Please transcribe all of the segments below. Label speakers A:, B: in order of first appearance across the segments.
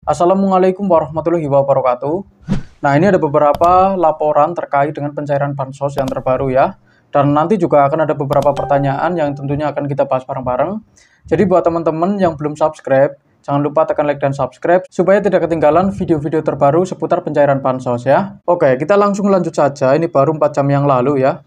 A: Assalamualaikum warahmatullahi wabarakatuh. Nah, ini ada beberapa laporan terkait dengan pencairan bansos yang terbaru ya. Dan nanti juga akan ada beberapa pertanyaan yang tentunya akan kita bahas bareng-bareng. Jadi buat teman-teman yang belum subscribe, jangan lupa tekan like dan subscribe supaya tidak ketinggalan video-video terbaru seputar pencairan bansos ya. Oke, kita langsung lanjut saja. Ini baru 4 jam yang lalu ya.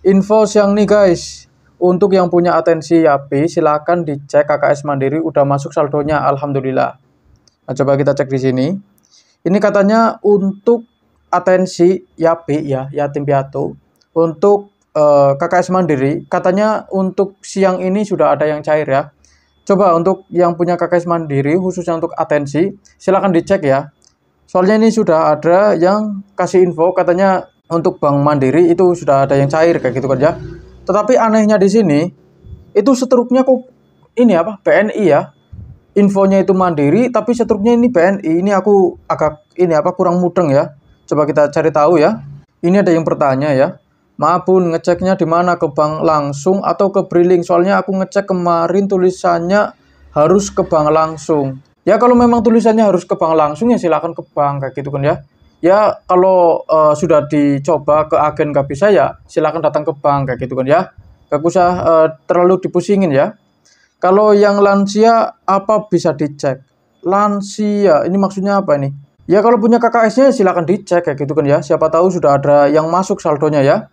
A: Info siang nih guys. Untuk yang punya atensi YAPI, silakan dicek KKS Mandiri udah masuk saldonya, alhamdulillah. Nah, coba kita cek di sini. Ini katanya untuk atensi YAPI ya, yatim piatu. Untuk KKS Mandiri, katanya untuk siang ini sudah ada yang cair ya. Coba untuk yang punya KKS Mandiri, khususnya untuk atensi, silahkan dicek ya. Soalnya ini sudah ada yang kasih info, katanya untuk Bank Mandiri itu sudah ada yang cair kayak gitu kan ya. Tetapi anehnya di sini, itu struknya kok ini apa, BNI ya. Infonya itu Mandiri, tapi struknya ini BNI. Ini aku agak ini apa kurang mudeng ya. Coba kita cari tahu ya. Ini ada yang bertanya ya. Maaf Bun, ngeceknya di mana, ke bank langsung atau ke Briling? Soalnya aku ngecek kemarin tulisannya harus ke bank langsung. Ya kalau memang tulisannya harus ke bank langsung ya silakan ke bank kayak gitu kan ya. Ya kalau sudah dicoba ke agen nggak bisa ya silakan datang ke bank kayak gitu kan ya. Gak usah terlalu dipusingin ya. Kalau yang lansia apa bisa dicek? Lansia, ini maksudnya apa ini? Ya kalau punya KKS-nya silakan dicek kayak gitu kan ya. Siapa tahu sudah ada yang masuk saldonya ya.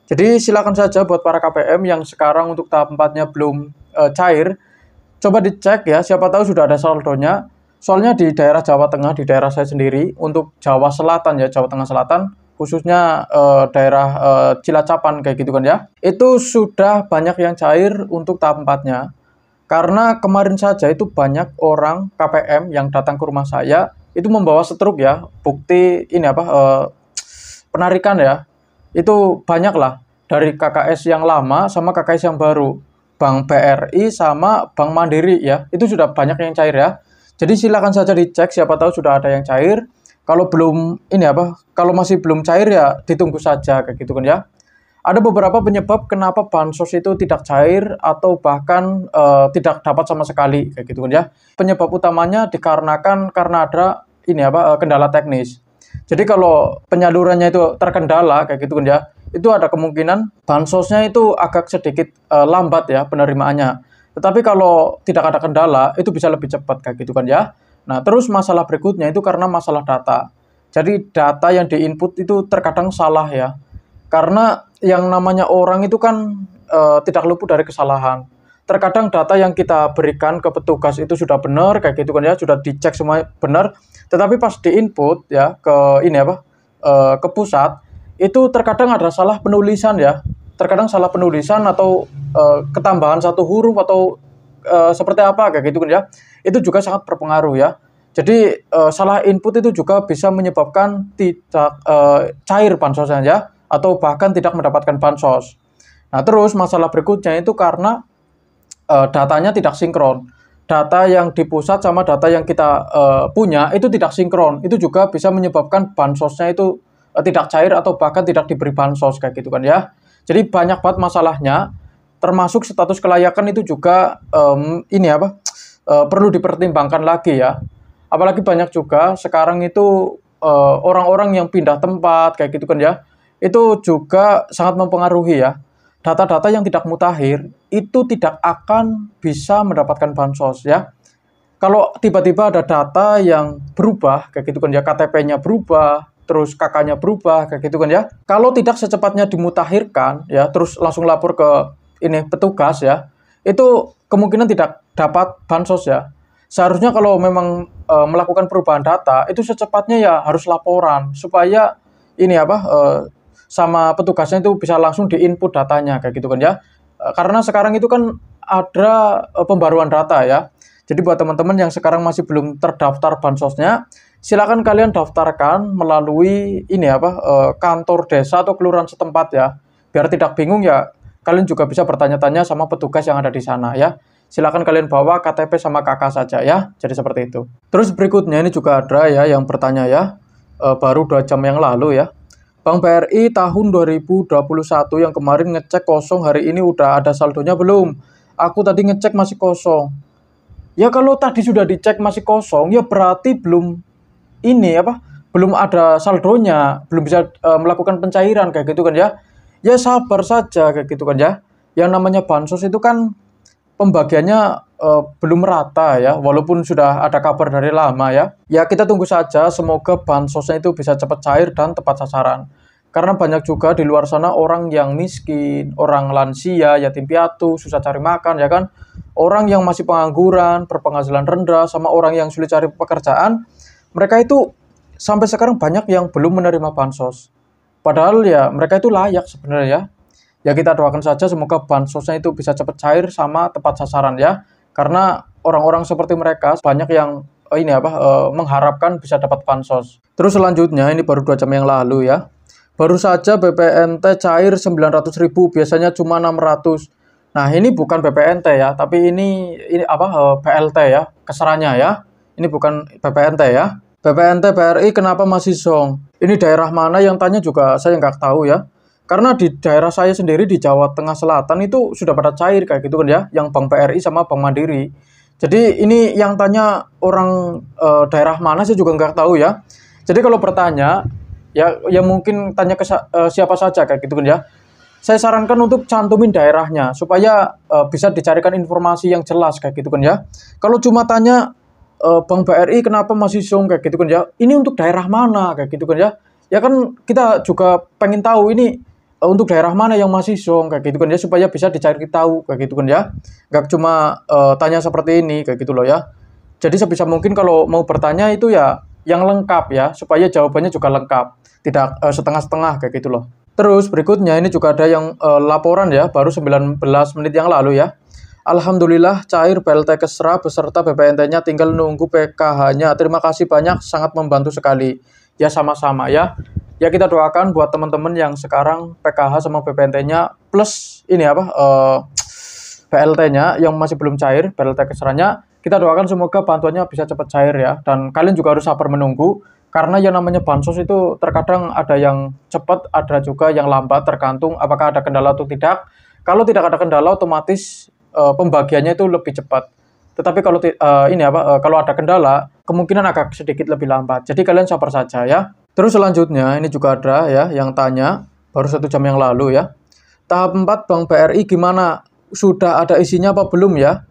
A: Jadi silakan saja buat para KPM yang sekarang untuk tahap 4-nya belum cair. Coba dicek ya, siapa tahu sudah ada saldonya. Soalnya di daerah Jawa Tengah, di daerah saya sendiri, untuk Jawa Selatan ya, Jawa Tengah Selatan, khususnya daerah Cilacapan kayak gitu kan ya. Itu sudah banyak yang cair untuk tahap 4-nya. Karena kemarin saja itu banyak orang KPM yang datang ke rumah saya itu membawa struk ya, bukti ini apa penarikan ya. Itu banyak lah dari KKS yang lama sama KKS yang baru. Bank BRI sama Bank Mandiri ya. Itu sudah banyak yang cair ya. Jadi silakan saja dicek, siapa tahu sudah ada yang cair. Kalau belum ini apa, kalau masih belum cair ya ditunggu saja kayak gitu kan ya. Ada beberapa penyebab kenapa bansos itu tidak cair atau bahkan tidak dapat sama sekali kayak gitu kan ya. Penyebab utamanya dikarenakan karena ada ini apa kendala teknis. Jadi kalau penyalurannya itu terkendala kayak gitu kan ya, itu ada kemungkinan bansosnya itu agak sedikit lambat ya penerimaannya. Tetapi kalau tidak ada kendala itu bisa lebih cepat kayak gitu kan ya. Nah, terus masalah berikutnya itu karena masalah data. Jadi data yang diinput itu terkadang salah ya. Karena yang namanya orang itu kan tidak luput dari kesalahan. Terkadang data yang kita berikan ke petugas itu sudah benar kayak gitu kan ya, sudah dicek semua benar. Tetapi pas diinput ya ke ini apa ke pusat itu terkadang ada salah penulisan ya. Terkadang salah penulisan atau ketambahan satu huruf atau seperti apa kayak gitu kan ya. Itu juga sangat berpengaruh ya. Jadi salah input itu juga bisa menyebabkan tidak cair bansosnya ya, atau bahkan tidak mendapatkan bansos. Nah, terus masalah berikutnya itu karena datanya tidak sinkron. Data yang di pusat sama data yang kita punya itu tidak sinkron. Itu juga bisa menyebabkan bansosnya itu tidak cair atau bahkan tidak diberi bansos kayak gitu kan ya. Jadi banyak banget masalahnya, termasuk status kelayakan itu juga ini apa perlu dipertimbangkan lagi ya. Apalagi banyak juga sekarang itu orang-orang yang pindah tempat kayak gitu kan ya. Itu juga sangat mempengaruhi ya. Data-data yang tidak mutakhir itu tidak akan bisa mendapatkan bansos ya. Kalau tiba-tiba ada data yang berubah kayak gitu kan ya, KTP-nya berubah, terus KK-nya berubah kayak gitu kan ya. Kalau tidak secepatnya dimutakhirkan ya, terus langsung lapor ke ini petugas ya, itu kemungkinan tidak dapat bansos ya. Seharusnya kalau memang melakukan perubahan data itu secepatnya ya harus laporan supaya ini apa sama petugasnya itu bisa langsung diinput datanya kayak gitu kan ya. Karena sekarang itu kan ada pembaruan data ya. Jadi buat teman-teman yang sekarang masih belum terdaftar bansosnya, silakan kalian daftarkan melalui ini apa kantor desa atau kelurahan setempat ya. Biar tidak bingung ya, kalian juga bisa bertanya-tanya sama petugas yang ada di sana ya. Silakan kalian bawa KTP sama KK saja ya. Jadi seperti itu. Terus berikutnya ini juga ada ya yang bertanya ya, baru 2 jam yang lalu ya. Bank BRI tahun 2021 yang kemarin ngecek kosong, hari ini udah ada saldonya belum? Aku tadi ngecek masih kosong. Ya kalau tadi sudah dicek masih kosong, ya berarti belum ada saldonya, belum bisa melakukan pencairan kayak gitu kan ya. Ya sabar saja kayak gitu kan ya. Yang namanya bansos itu kan pembagiannya belum rata ya, walaupun sudah ada kabar dari lama ya. Ya kita tunggu saja, semoga bansosnya itu bisa cepat cair dan tepat sasaran. Karena banyak juga di luar sana orang yang miskin, orang lansia, yatim piatu, susah cari makan ya kan. Orang yang masih pengangguran, berpenghasilan rendah, sama orang yang sulit cari pekerjaan, mereka itu sampai sekarang banyak yang belum menerima bansos. Padahal ya mereka itu layak sebenarnya ya. Ya kita doakan saja semoga bansosnya itu bisa cepat cair sama tepat sasaran ya. Karena orang-orang seperti mereka banyak yang mengharapkan bisa dapat bansos. Terus selanjutnya ini baru 2 jam yang lalu ya. Baru saja BPNT cair 900.000, biasanya cuma 600. Nah, ini bukan BPNT ya, tapi ini PLT ya, keserannya ya. Ini bukan BPNT ya. BPNT BRI kenapa masih song? Ini daerah mana yang tanya juga saya nggak tahu ya. Karena di daerah saya sendiri di Jawa Tengah Selatan itu sudah pada cair kayak gitu kan ya, yang Bank BRI sama Bank Mandiri. Jadi ini yang tanya orang daerah mana saya juga nggak tahu ya. Jadi kalau bertanya ya mungkin tanya ke siapa saja kayak gitu kan ya. Saya sarankan untuk cantumin daerahnya supaya bisa dicarikan informasi yang jelas kayak gitu kan ya. Kalau cuma tanya Bank BRI kenapa masih song kayak gitu kan ya. Ini untuk daerah mana kayak gitu kan ya. Ya kan kita juga pengen tahu ini untuk daerah mana yang masih song kayak gitu kan ya, supaya bisa dicari tahu kayak gitu kan ya. Gak cuma tanya seperti ini kayak gitu loh ya. Jadi sebisa mungkin kalau mau bertanya itu ya yang lengkap ya, supaya jawabannya juga lengkap, tidak setengah-setengah kayak gitu loh. Terus berikutnya ini juga ada yang laporan ya, baru 19 menit yang lalu ya. Alhamdulillah cair BLT Kesra beserta BPNT-nya, tinggal nunggu PKH-nya. Terima kasih banyak, sangat membantu sekali. Ya sama-sama ya. Ya kita doakan buat teman-teman yang sekarang PKH sama BPNT-nya plus ini BLT-nya yang masih belum cair, BLT Kesranya, kita doakan semoga bantuannya bisa cepat cair ya. Dan kalian juga harus sabar menunggu, karena yang namanya bansos itu terkadang ada yang cepat, ada juga yang lambat, tergantung apakah ada kendala atau tidak. Kalau tidak ada kendala, otomatis pembagiannya itu lebih cepat. Tetapi kalau ada kendala, kemungkinan agak sedikit lebih lambat. Jadi kalian sabar saja ya. Terus selanjutnya ini juga ada ya yang tanya baru 1 jam yang lalu ya. Tahap 4 Bank BRI gimana? Sudah ada isinya apa belum ya?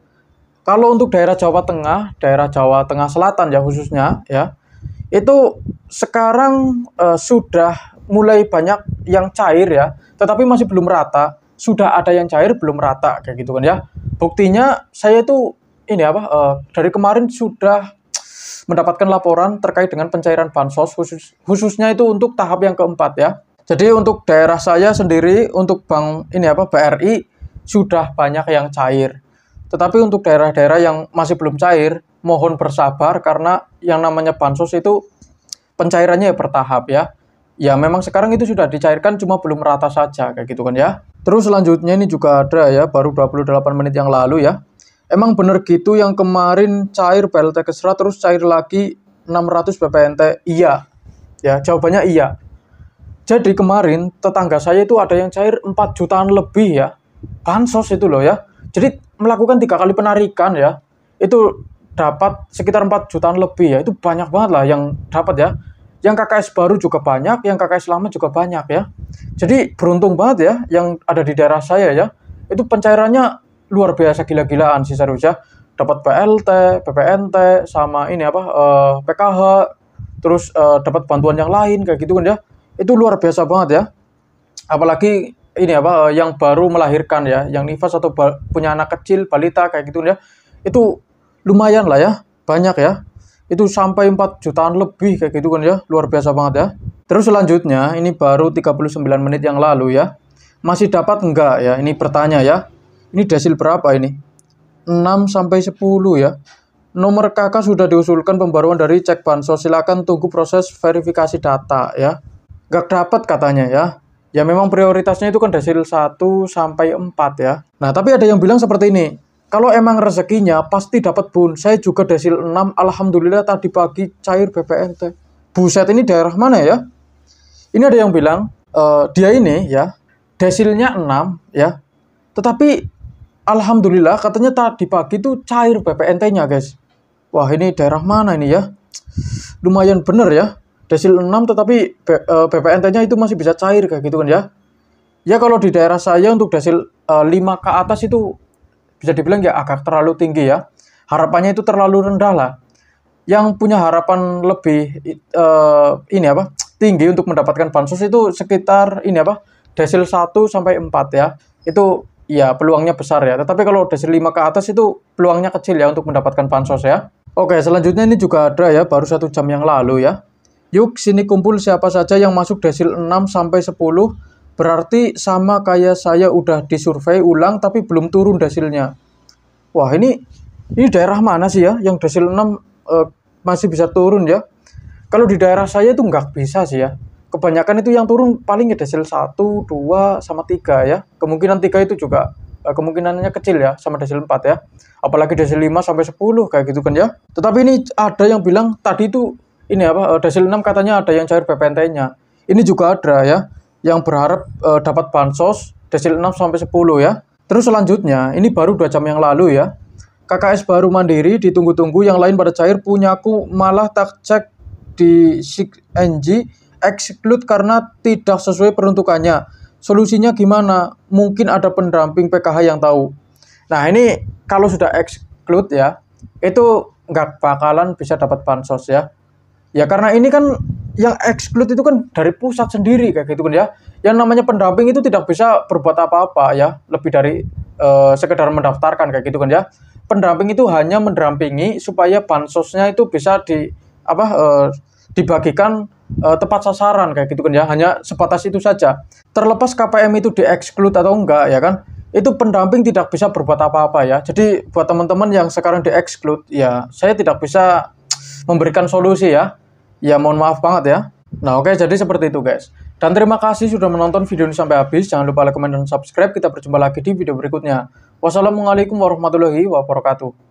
A: Kalau untuk daerah Jawa Tengah Selatan ya khususnya ya, itu sekarang sudah mulai banyak yang cair ya, tetapi masih belum rata. Sudah ada yang cair belum rata kayak gitu kan ya. Buktinya saya itu dari kemarin sudah mendapatkan laporan terkait dengan pencairan bansos khususnya itu untuk tahap yang keempat ya. Jadi untuk daerah saya sendiri untuk BRI sudah banyak yang cair. Tetapi untuk daerah-daerah yang masih belum cair, mohon bersabar karena yang namanya bansos itu pencairannya ya bertahap ya. Ya memang sekarang itu sudah dicairkan cuma belum rata saja kayak gitu kan ya. Terus selanjutnya ini juga ada ya baru 28 menit yang lalu ya. Emang bener gitu yang kemarin cair BLT Kesra terus cair lagi 600 BPNT? Iya. Ya, jawabannya iya. Jadi kemarin tetangga saya itu ada yang cair 4 jutaan lebih ya. Bansos itu loh ya. Jadi melakukan 3 kali penarikan ya. Itu dapat sekitar 4 jutaan lebih ya. Itu banyak banget lah yang dapat ya. Yang KKS baru juga banyak, yang KKS lama juga banyak ya. Jadi beruntung banget ya yang ada di daerah saya ya. Itu pencairannya luar biasa gila-gilaan sih serius ya. Dapat BLT, BPNT sama PKH, terus dapat bantuan yang lain kayak gitu kan ya. Itu luar biasa banget ya. Apalagi yang baru melahirkan ya, yang nifas atau punya anak kecil, balita kayak gitu ya. Itu lumayan lah ya, banyak ya. Itu sampai 4 jutaan lebih kayak gitu kan ya. Luar biasa banget ya. Terus selanjutnya ini baru 39 menit yang lalu ya. Masih dapat enggak ya? Ini bertanya ya. Ini desil berapa ini? 6 sampai 10 ya. Nomor KK sudah diusulkan pembaruan dari cek bansos. Silakan tunggu proses verifikasi data ya. Gak dapat katanya ya. Ya memang prioritasnya itu kan desil 1 sampai 4 ya. Nah, tapi ada yang bilang seperti ini. Kalau emang rezekinya pasti dapat bun. Saya juga desil 6. Alhamdulillah tadi pagi cair BPNT. Buset, ini daerah mana ya? Ini ada yang bilang dia ini ya desilnya 6 ya. Tetapi alhamdulillah katanya tadi pagi tuh cair PPNT-nya guys. Wah ini daerah mana ini ya? Lumayan bener ya. Desil 6 tetapi PPNT-nya itu masih bisa cair kayak gitu kan ya. Ya kalau di daerah saya untuk desil 5 ke atas itu bisa dibilang ya agak terlalu tinggi ya. Harapannya itu terlalu rendah lah. Yang punya harapan lebih tinggi untuk mendapatkan bansos itu sekitar desil 1 sampai 4 ya. Itu ya peluangnya besar ya. Tetapi kalau desil 5 ke atas itu peluangnya kecil ya untuk mendapatkan bansos ya. Oke, selanjutnya ini juga ada ya, baru 1 jam yang lalu ya. Yuk sini kumpul siapa saja yang masuk desil 6 sampai 10. Berarti sama kayak saya udah disurvei ulang tapi belum turun desilnya. Wah ini daerah mana sih ya yang desil 6 masih bisa turun ya? Kalau di daerah saya itu nggak bisa sih ya. Kebanyakan itu yang turun paling ya desil 1, 2, sama 3 ya. Kemungkinan 3 itu juga kemungkinannya kecil ya sama desil 4 ya. Apalagi desil 5 sampai 10 kayak gitu kan ya. Tetapi ini ada yang bilang tadi itu desil 6 katanya ada yang cair PPNT-nya. Ini juga ada ya yang berharap dapat bansos desil 6 sampai 10 ya. Terus selanjutnya ini baru 2 jam yang lalu ya. KKS baru mandiri ditunggu-tunggu, yang lain pada cair, punyaku malah tak cek di SIG-NG exclude karena tidak sesuai peruntukannya. Solusinya gimana? Mungkin ada pendamping PKH yang tahu. Nah ini kalau sudah exclude ya, itu nggak bakalan bisa dapat bansos ya. Ya karena ini kan yang exclude itu kan dari pusat sendiri kayak gitu kan ya. Yang namanya pendamping itu tidak bisa berbuat apa-apa ya, lebih dari sekedar mendaftarkan kayak gitu kan ya. Pendamping itu hanya mendampingi supaya bansosnya itu bisa dibagikan tepat sasaran kayak gitu kan ya, hanya sebatas itu saja. Terlepas KPM itu di-exclude atau enggak ya kan, itu pendamping tidak bisa berbuat apa-apa ya. Jadi buat teman-teman yang sekarang di-exclude ya, saya tidak bisa memberikan solusi ya. Ya mohon maaf banget ya. Nah oke, jadi seperti itu guys. Dan terima kasih sudah menonton video ini sampai habis. Jangan lupa like, comment, dan subscribe. Kita berjumpa lagi di video berikutnya. Wassalamualaikum warahmatullahi wabarakatuh.